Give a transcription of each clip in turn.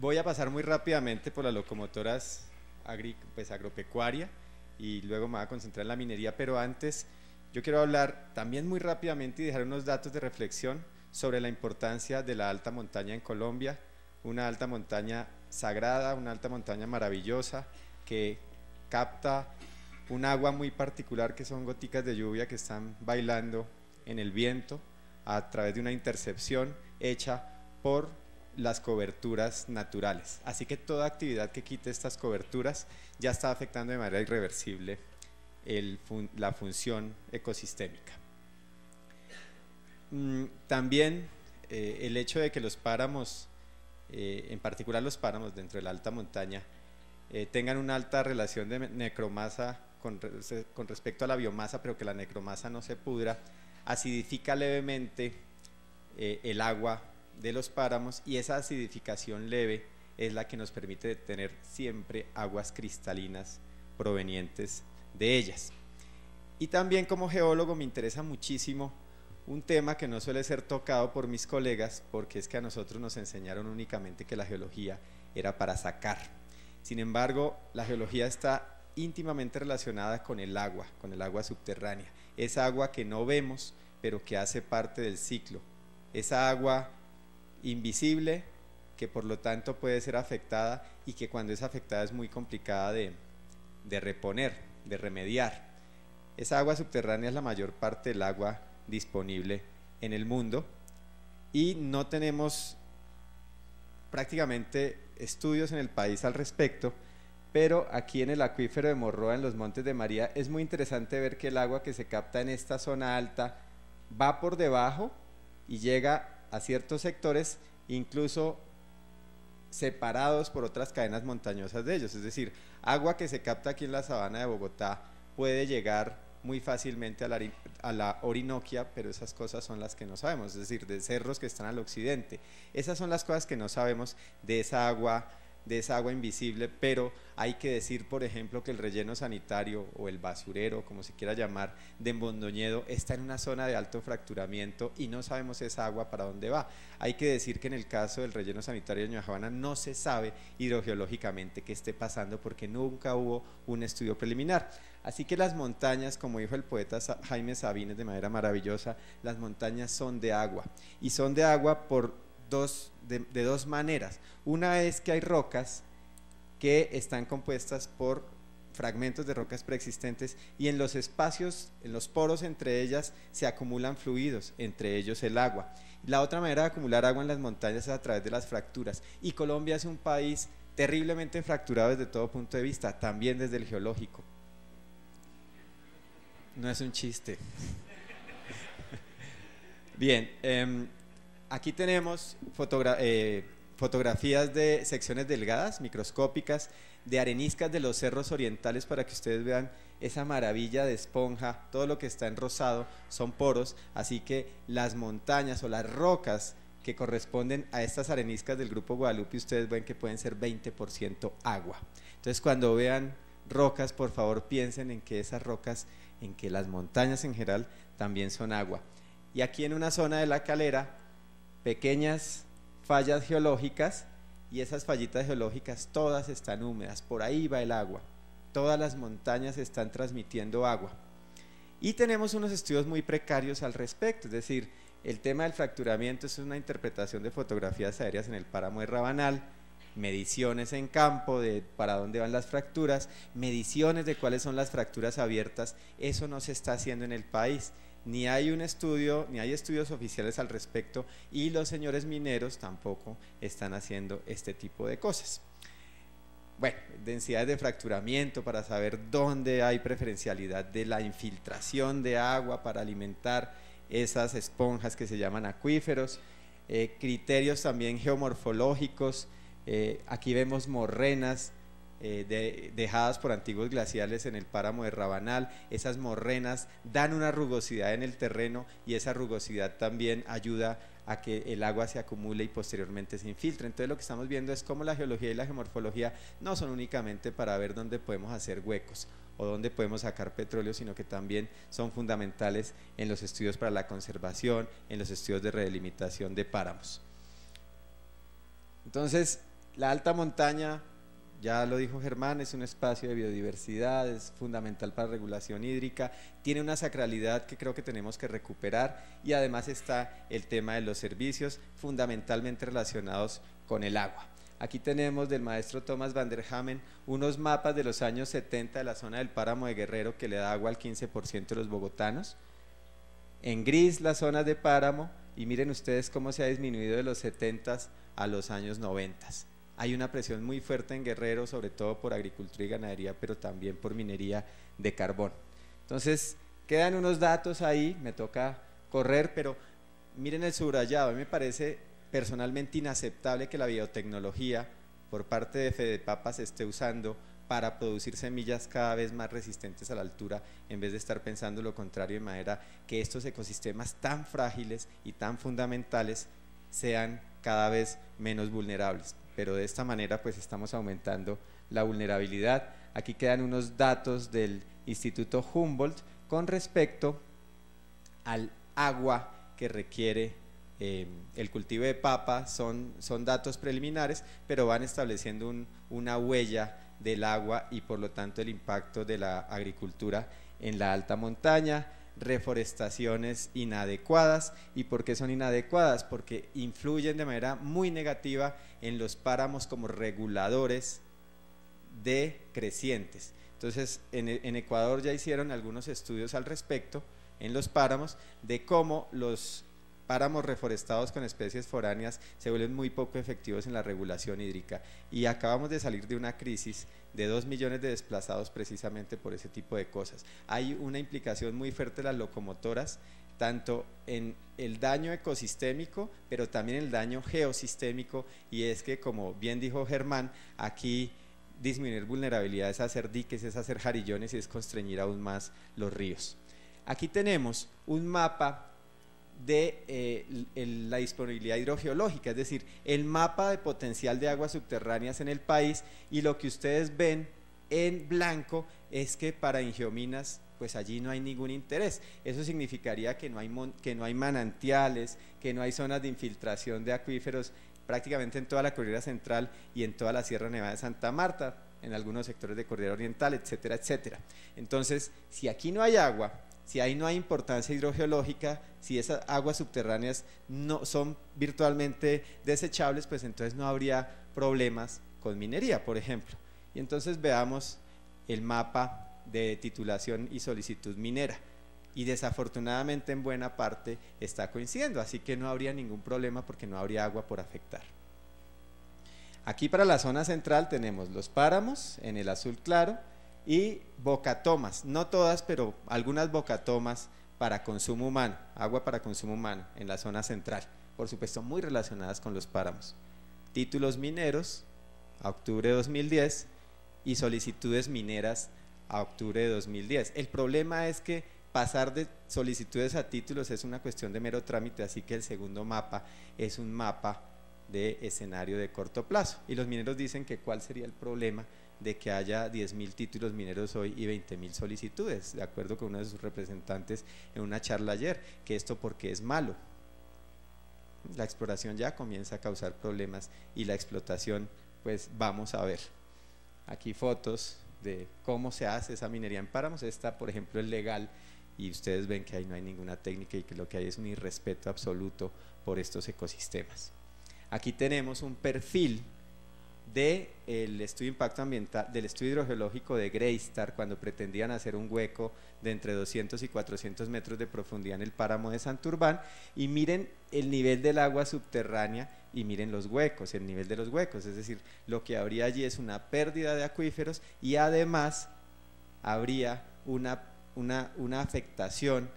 Voy a pasar muy rápidamente por las locomotoras agropecuaria y luego me voy a concentrar en la minería, pero antes yo quiero hablar también muy rápidamente y dejar unos datos de reflexión sobre la importancia de la alta montaña en Colombia, una alta montaña sagrada, una alta montaña maravillosa que capta un agua muy particular que son goticas de lluvia que están bailando en el viento a través de una intercepción hecha por las coberturas naturales. Así que toda actividad que quite estas coberturas ya está afectando de manera irreversible la función ecosistémica. También el hecho de que los páramos, en particular los páramos dentro de la alta montaña, tengan una alta relación de necromasa con respecto a la biomasa, pero que la necromasa no se pudra, acidifica levemente el agua de los páramos, y esa acidificación leve es la que nos permite tener siempre aguas cristalinas provenientes de ellas. Y también como geólogo me interesa muchísimo un tema que no suele ser tocado por mis colegas, porque es que a nosotros nos enseñaron únicamente que la geología era para sacar. Sin embargo, la geología está íntimamente relacionada con el agua subterránea, esa agua que no vemos pero que hace parte del ciclo, esa agua invisible que por lo tanto puede ser afectada y que cuando es afectada es muy complicada de reponer, de remediar. Esa agua subterránea es la mayor parte del agua disponible en el mundo y no tenemos prácticamente estudios en el país al respecto, pero aquí en el acuífero de Morroa, en los Montes de María, es muy interesante ver que el agua que se capta en esta zona alta va por debajo y llega a ciertos sectores, incluso separados por otras cadenas montañosas de ellos. Es decir, agua que se capta aquí en la sabana de Bogotá puede llegar muy fácilmente a la Orinoquia, pero esas cosas son las que no sabemos, es decir, de cerros que están al occidente. Esas son las cosas que no sabemos de esa agua invisible, pero hay que decir, por ejemplo, que el relleno sanitario o el basurero, como se quiera llamar, de Mondoñedo está en una zona de alto fracturamiento y no sabemos esa agua para dónde va. Hay que decir que en el caso del relleno sanitario de Ñuajabana no se sabe hidrogeológicamente qué esté pasando porque nunca hubo un estudio preliminar. Así que las montañas, como dijo el poeta Jaime Sabines de manera maravillosa, las montañas son de agua, y son de agua de dos maneras. Una es que hay rocas que están compuestas por fragmentos de rocas preexistentes y en los espacios, en los poros entre ellas se acumulan fluidos, entre ellos el agua. La otra manera de acumular agua en las montañas es a través de las fracturas, y Colombia es un país terriblemente fracturado desde todo punto de vista, también desde el geológico. No es un chiste. Bien, aquí tenemos fotografías de secciones delgadas, microscópicas, de areniscas de los cerros orientales para que ustedes vean esa maravilla de esponja. Todo lo que está en rosado son poros, así que las montañas o las rocas que corresponden a estas areniscas del grupo Guadalupe, ustedes ven que pueden ser 20% agua. Entonces, cuando vean rocas, por favor piensen en que esas rocas, en que las montañas en general también son agua. Y aquí en una zona de la Calera, pequeñas fallas geológicas, y esas fallitas geológicas todas están húmedas, por ahí va el agua, todas las montañas están transmitiendo agua. Y tenemos unos estudios muy precarios al respecto, es decir, el tema del fracturamiento es una interpretación de fotografías aéreas en el páramo de Rabanal, mediciones en campo de para dónde van las fracturas, mediciones de cuáles son las fracturas abiertas. Eso no se está haciendo en el país, ni hay un estudio, ni hay estudios oficiales al respecto, y los señores mineros tampoco están haciendo este tipo de cosas. Bueno, densidades de fracturamiento para saber dónde hay preferencialidad de la infiltración de agua para alimentar esas esponjas que se llaman acuíferos, criterios también geomorfológicos. Aquí vemos morrenas dejadas por antiguos glaciales en el páramo de Rabanal. Esas morrenas dan una rugosidad en el terreno y esa rugosidad también ayuda a que el agua se acumule y posteriormente se infiltre. Entonces lo que estamos viendo es cómo la geología y la geomorfología no son únicamente para ver dónde podemos hacer huecos o dónde podemos sacar petróleo, sino que también son fundamentales en los estudios para la conservación, en los estudios de redelimitación de páramos. Entonces, La alta montaña, ya lo dijo Germán, es un espacio de biodiversidad, es fundamental para la regulación hídrica, tiene una sacralidad que creo que tenemos que recuperar, y además está el tema de los servicios fundamentalmente relacionados con el agua. Aquí tenemos del maestro Thomas van der Hamen unos mapas de los años 70 de la zona del páramo de Guerrero, que le da agua al 15% de los bogotanos. En gris las zonas de páramo, y miren ustedes cómo se ha disminuido de los 70 a los años 90. Hay una presión muy fuerte en Guerrero, sobre todo por agricultura y ganadería, pero también por minería de carbón. Entonces, quedan unos datos ahí, me toca correr, pero miren el subrayado. A mí me parece personalmente inaceptable que la biotecnología por parte de Fedepapa se esté usando para producir semillas cada vez más resistentes a la altura, en vez de estar pensando lo contrario, de manera que estos ecosistemas tan frágiles y tan fundamentales sean cada vez menos vulnerables. Pero de esta manera pues estamos aumentando la vulnerabilidad. Aquí quedan unos datos del Instituto Humboldt con respecto al agua que requiere el cultivo de papa. Son datos preliminares, pero van estableciendo una huella del agua y por lo tanto el impacto de la agricultura en la alta montaña. Reforestaciones inadecuadas. ¿Y por qué son inadecuadas? Porque influyen de manera muy negativa en los páramos como reguladores de crecientes. Entonces en Ecuador ya hicieron algunos estudios al respecto en los páramos de cómo los páramos reforestados con especies foráneas se vuelven muy poco efectivos en la regulación hídrica, y acabamos de salir de una crisis de 2 millones de desplazados precisamente por ese tipo de cosas. Hay una implicación muy fuerte de las locomotoras, tanto en el daño ecosistémico, pero también en el daño geosistémico, y es que, como bien dijo Germán, aquí disminuir vulnerabilidad es hacer diques, es hacer jarillones y es constreñir aún más los ríos. Aquí tenemos un mapa de la disponibilidad hidrogeológica, es decir, el mapa de potencial de aguas subterráneas en el país, y lo que ustedes ven en blanco es que para Ingiominas pues allí no hay ningún interés. Eso significaría que no hay manantiales, que no hay zonas de infiltración de acuíferos prácticamente en toda la cordillera central y en toda la Sierra Nevada de Santa Marta, en algunos sectores de cordillera oriental, etcétera, etcétera. Entonces, si aquí no hay agua, si ahí no hay importancia hidrogeológica, si esas aguas subterráneas no son virtualmente desechables, pues entonces no habría problemas con minería, por ejemplo. Y entonces veamos el mapa de titulación y solicitud minera, y desafortunadamente en buena parte está coincidiendo, así que no habría ningún problema porque no habría agua por afectar. Aquí para la zona central tenemos los páramos en el azul claro y bocatomas, no todas, pero algunas bocatomas para consumo humano, agua para consumo humano en la zona central, por supuesto muy relacionadas con los páramos. Títulos mineros a octubre de 2010 y solicitudes mineras a octubre de 2010. El problema es que pasar de solicitudes a títulos es una cuestión de mero trámite, así que el segundo mapa es un mapa de escenario de corto plazo, y los mineros dicen que cuál sería el problema de que haya 10.000 títulos mineros hoy y 20.000 solicitudes, de acuerdo con uno de sus representantes en una charla ayer, que esto porque es malo. La exploración ya comienza a causar problemas, y la explotación pues vamos a ver. Aquí fotos de cómo se hace esa minería en páramos. Esta por ejemplo es legal, y ustedes ven que ahí no hay ninguna técnica y que lo que hay es un irrespeto absoluto por estos ecosistemas. Aquí tenemos un perfil del estudio de impacto ambiental, del estudio hidrogeológico de Greystar, cuando pretendían hacer un hueco de entre 200 y 400 metros de profundidad en el páramo de Santurbán, y miren el nivel del agua subterránea y miren los huecos, el nivel de los huecos, es decir, lo que habría allí es una pérdida de acuíferos, y además habría una afectación,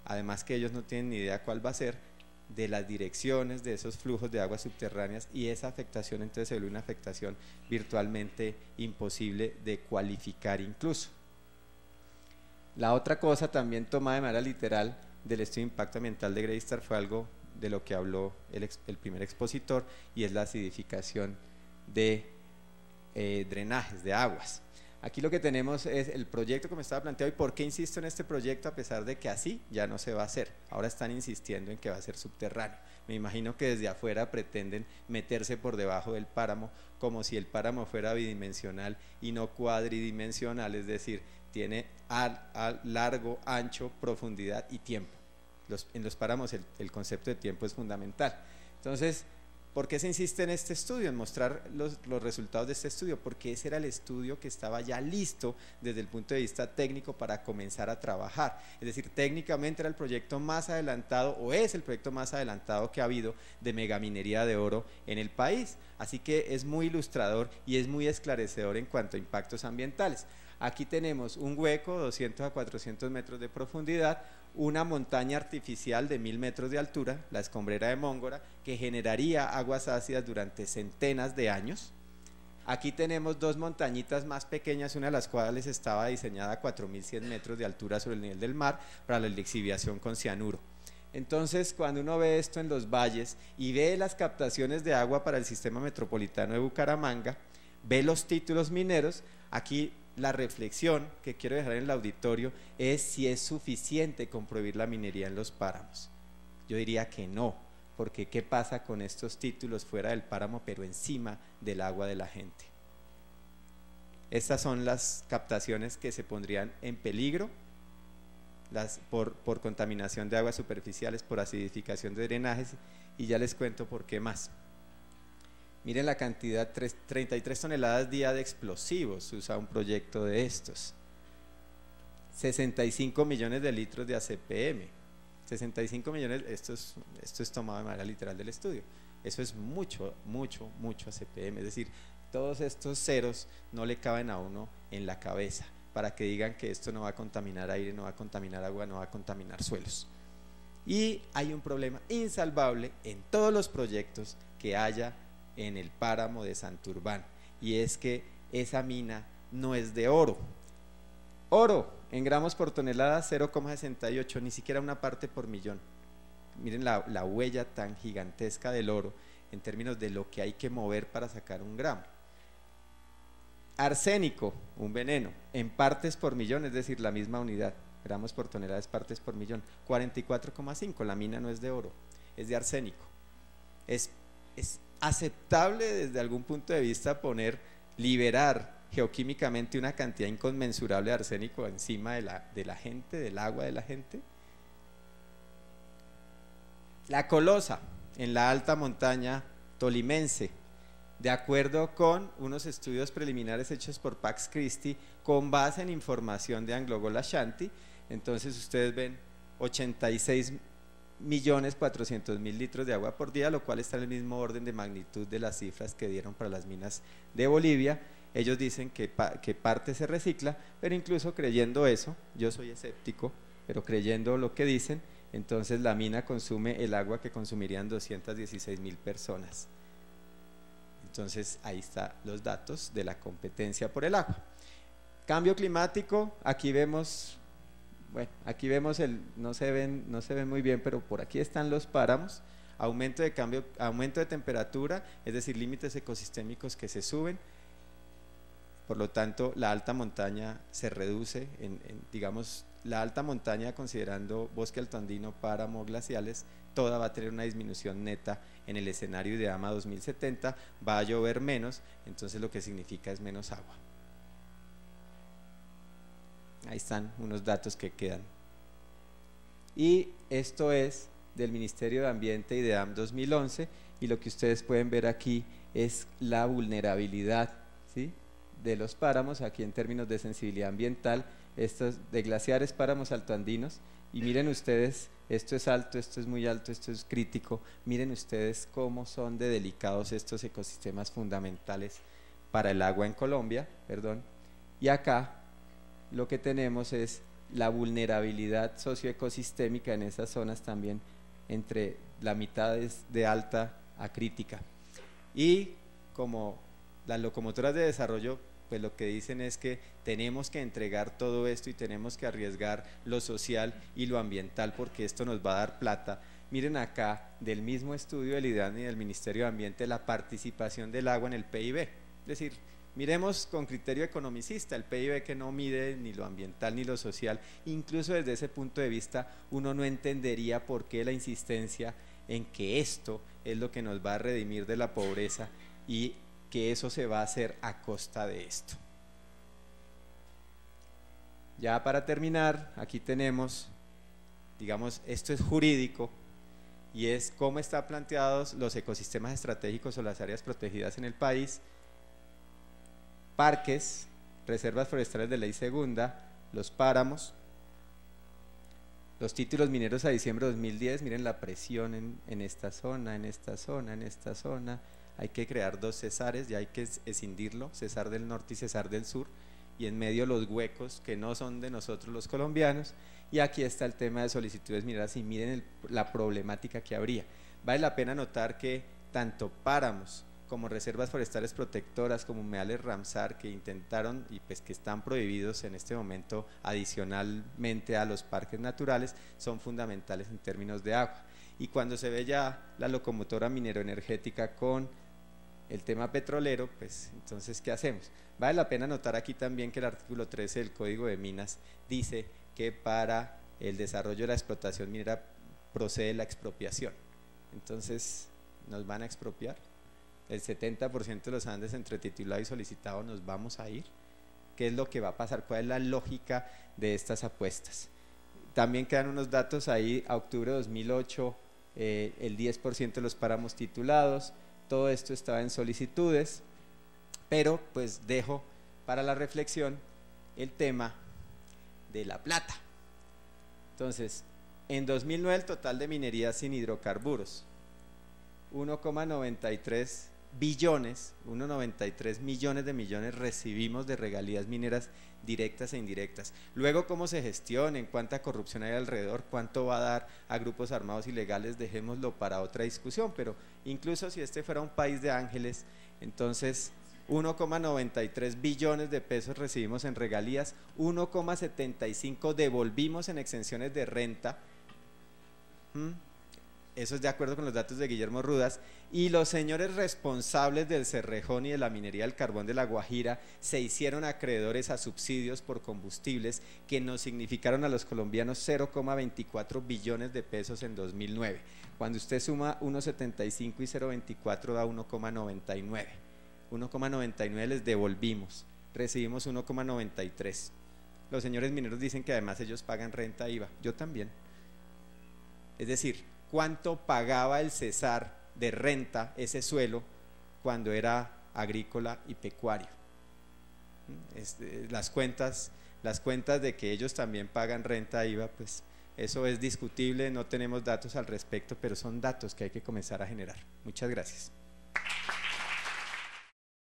además que ellos no tienen ni idea cuál va a ser, de las direcciones de esos flujos de aguas subterráneas, y esa afectación entonces se vuelve una afectación virtualmente imposible de cualificar incluso. La otra cosa también tomada de manera literal del estudio de impacto ambiental de Greystar fue algo de lo que habló el primer expositor, y es la acidificación de drenajes de aguas. Aquí lo que tenemos es el proyecto como estaba planteado y por qué insisto en este proyecto a pesar de que así ya no se va a hacer. Ahora están insistiendo en que va a ser subterráneo. Me imagino que desde afuera pretenden meterse por debajo del páramo como si el páramo fuera bidimensional y no cuadridimensional, es decir, tiene largo, ancho, profundidad y tiempo. En los páramos el concepto de tiempo es fundamental. Entonces, ¿por qué se insiste en este estudio, en mostrar los resultados de este estudio? Porque ese era el estudio que estaba ya listo desde el punto de vista técnico para comenzar a trabajar. Es decir, técnicamente era el proyecto más adelantado, o es el proyecto más adelantado que ha habido de megaminería de oro en el país. Así que es muy ilustrador y es muy esclarecedor en cuanto a impactos ambientales. Aquí tenemos un hueco, 200 a 400 metros de profundidad, una montaña artificial de 1000 metros de altura, la escombrera de Móngora, que generaría aguas ácidas durante centenas de años. Aquí tenemos dos montañitas más pequeñas, una de las cuales estaba diseñada a 4100 metros de altura sobre el nivel del mar para la lixiviación con cianuro. Entonces, cuando uno ve esto en los valles y ve las captaciones de agua para el sistema metropolitano de Bucaramanga, ve los títulos mineros, aquí la reflexión que quiero dejar en el auditorio es si es suficiente con prohibir la minería en los páramos. Yo diría que no, porque ¿qué pasa con estos títulos fuera del páramo pero encima del agua de la gente? Estas son las captaciones que se pondrían en peligro por contaminación de aguas superficiales, por acidificación de drenajes, y ya les cuento por qué más. Miren la cantidad, 33 toneladas día de explosivos usa un proyecto de estos. 65 millones de litros de ACPM. 65 millones, esto es tomado de manera literal del estudio. Eso es mucho, mucho, mucho ACPM. Es decir, todos estos ceros no le caben a uno en la cabeza para que digan que esto no va a contaminar aire, no va a contaminar agua, no va a contaminar suelos. Y hay un problema insalvable en todos los proyectos que haya en el páramo de Santurbán, y es que esa mina no es de oro. Oro en gramos por tonelada 0,68, ni siquiera una parte por millón. Miren la huella tan gigantesca del oro en términos de lo que hay que mover para sacar un gramo. Arsénico, un veneno, en partes por millón, es decir, la misma unidad, gramos por tonelada es partes por millón, 44,5, la mina no es de oro, es de arsénico. Es aceptable desde algún punto de vista liberar geoquímicamente una cantidad inconmensurable de arsénico encima de la gente, del agua de la gente. La colosa en la alta montaña tolimense, de acuerdo con unos estudios preliminares hechos por Pax Christi con base en información de AngloGold Ashanti, entonces ustedes ven 86.400.000 litros de agua por día, lo cual está en el mismo orden de magnitud de las cifras que dieron para las minas de Bolivia. Ellos dicen que parte se recicla, pero incluso creyendo eso, yo soy escéptico, pero creyendo lo que dicen, entonces la mina consume el agua que consumirían 216.000 personas. Entonces ahí están los datos de la competencia por el agua. Cambio climático, aquí vemos, bueno, aquí vemos no se ven muy bien, pero por aquí están los páramos, aumento de temperatura, es decir, límites ecosistémicos que se suben. Por lo tanto, la alta montaña se reduce, digamos, la alta montaña considerando bosque altoandino, páramo, glaciales, toda va a tener una disminución neta en el escenario de AMA 2070, va a llover menos, entonces lo que significa es menos agua. Ahí están unos datos que quedan. Y esto es del Ministerio de Ambiente y de AM 2011, y lo que ustedes pueden ver aquí es la vulnerabilidad, ¿sí?, de los páramos, aquí en términos de sensibilidad ambiental, estos de glaciares, páramos altoandinos, y miren ustedes, esto es alto, esto es muy alto, esto es crítico, miren ustedes cómo son de delicados estos ecosistemas fundamentales para el agua en Colombia, y acá lo que tenemos es la vulnerabilidad socioecosistémica en esas zonas también, entre la mitad de alta a crítica. Y como las locomotoras de desarrollo, pues lo que dicen es que tenemos que entregar todo esto y tenemos que arriesgar lo social y lo ambiental porque esto nos va a dar plata. Miren acá, del mismo estudio del IDAN y del Ministerio de Ambiente, la participación del agua en el PIB. Es decir, Miremos con criterio economicista, el PIB que no mide ni lo ambiental ni lo social. Incluso desde ese punto de vista uno no entendería por qué la insistencia en que esto es lo que nos va a redimir de la pobreza y que eso se va a hacer a costa de esto. Ya para terminar, aquí tenemos, digamos, esto es jurídico y es cómo están planteados los ecosistemas estratégicos o las áreas protegidas en el país, parques, reservas forestales de ley segunda, los páramos, los títulos mineros a diciembre de 2010, miren la presión en esta zona, en esta zona, en esta zona, hay que crear 2 cesares, ya hay que escindirlo, cesar del norte y cesar del sur, y en medio los huecos que no son de nosotros los colombianos, y aquí está el tema de solicitudes mineras y miren la problemática que habría. Vale la pena notar que tanto páramos como reservas forestales protectoras, como humedales Ramsar, que intentaron y pues que están prohibidos en este momento adicionalmente a los parques naturales, son fundamentales en términos de agua. Y cuando se ve ya la locomotora mineroenergética con el tema petrolero, pues entonces ¿qué hacemos? Vale la pena notar aquí también que el artículo 13 del Código de Minas dice que para el desarrollo de la explotación minera procede la expropiación. Entonces, ¿nos van a expropiar? El 70% de los Andes entre titulado y solicitado nos vamos a ir. ¿Qué es lo que va a pasar? ¿Cuál es la lógica de estas apuestas? También quedan unos datos ahí, a octubre de 2008, el 10% de los páramos titulados, todo esto estaba en solicitudes, pero pues dejo para la reflexión el tema de la plata. Entonces, en 2009 el total de minería sin hidrocarburos, 1,93 billones, 1,93 millones de millones recibimos de regalías mineras directas e indirectas. Luego, cómo se gestionen, cuánta corrupción hay alrededor, cuánto va a dar a grupos armados ilegales, dejémoslo para otra discusión, pero incluso si este fuera un país de ángeles, entonces 1,93 billones de pesos recibimos en regalías, 1,75 devolvimos en exenciones de renta. Eso es de acuerdo con los datos de Guillermo Rudas, y los señores responsables del Cerrejón y de la minería del carbón de La Guajira se hicieron acreedores a subsidios por combustibles que nos significaron a los colombianos 0,24 billones de pesos en 2009. Cuando usted suma 1,75 y 0,24 da 1,99. 1,99 les devolvimos, recibimos 1,93. Los señores mineros dicen que además ellos pagan renta IVA, yo también. Es decir, ¿cuánto pagaba el Cesar de renta ese suelo cuando era agrícola y pecuario? Las cuentas de que ellos también pagan renta IVA, pues eso es discutible, no tenemos datos al respecto, pero son datos que hay que comenzar a generar. Muchas gracias.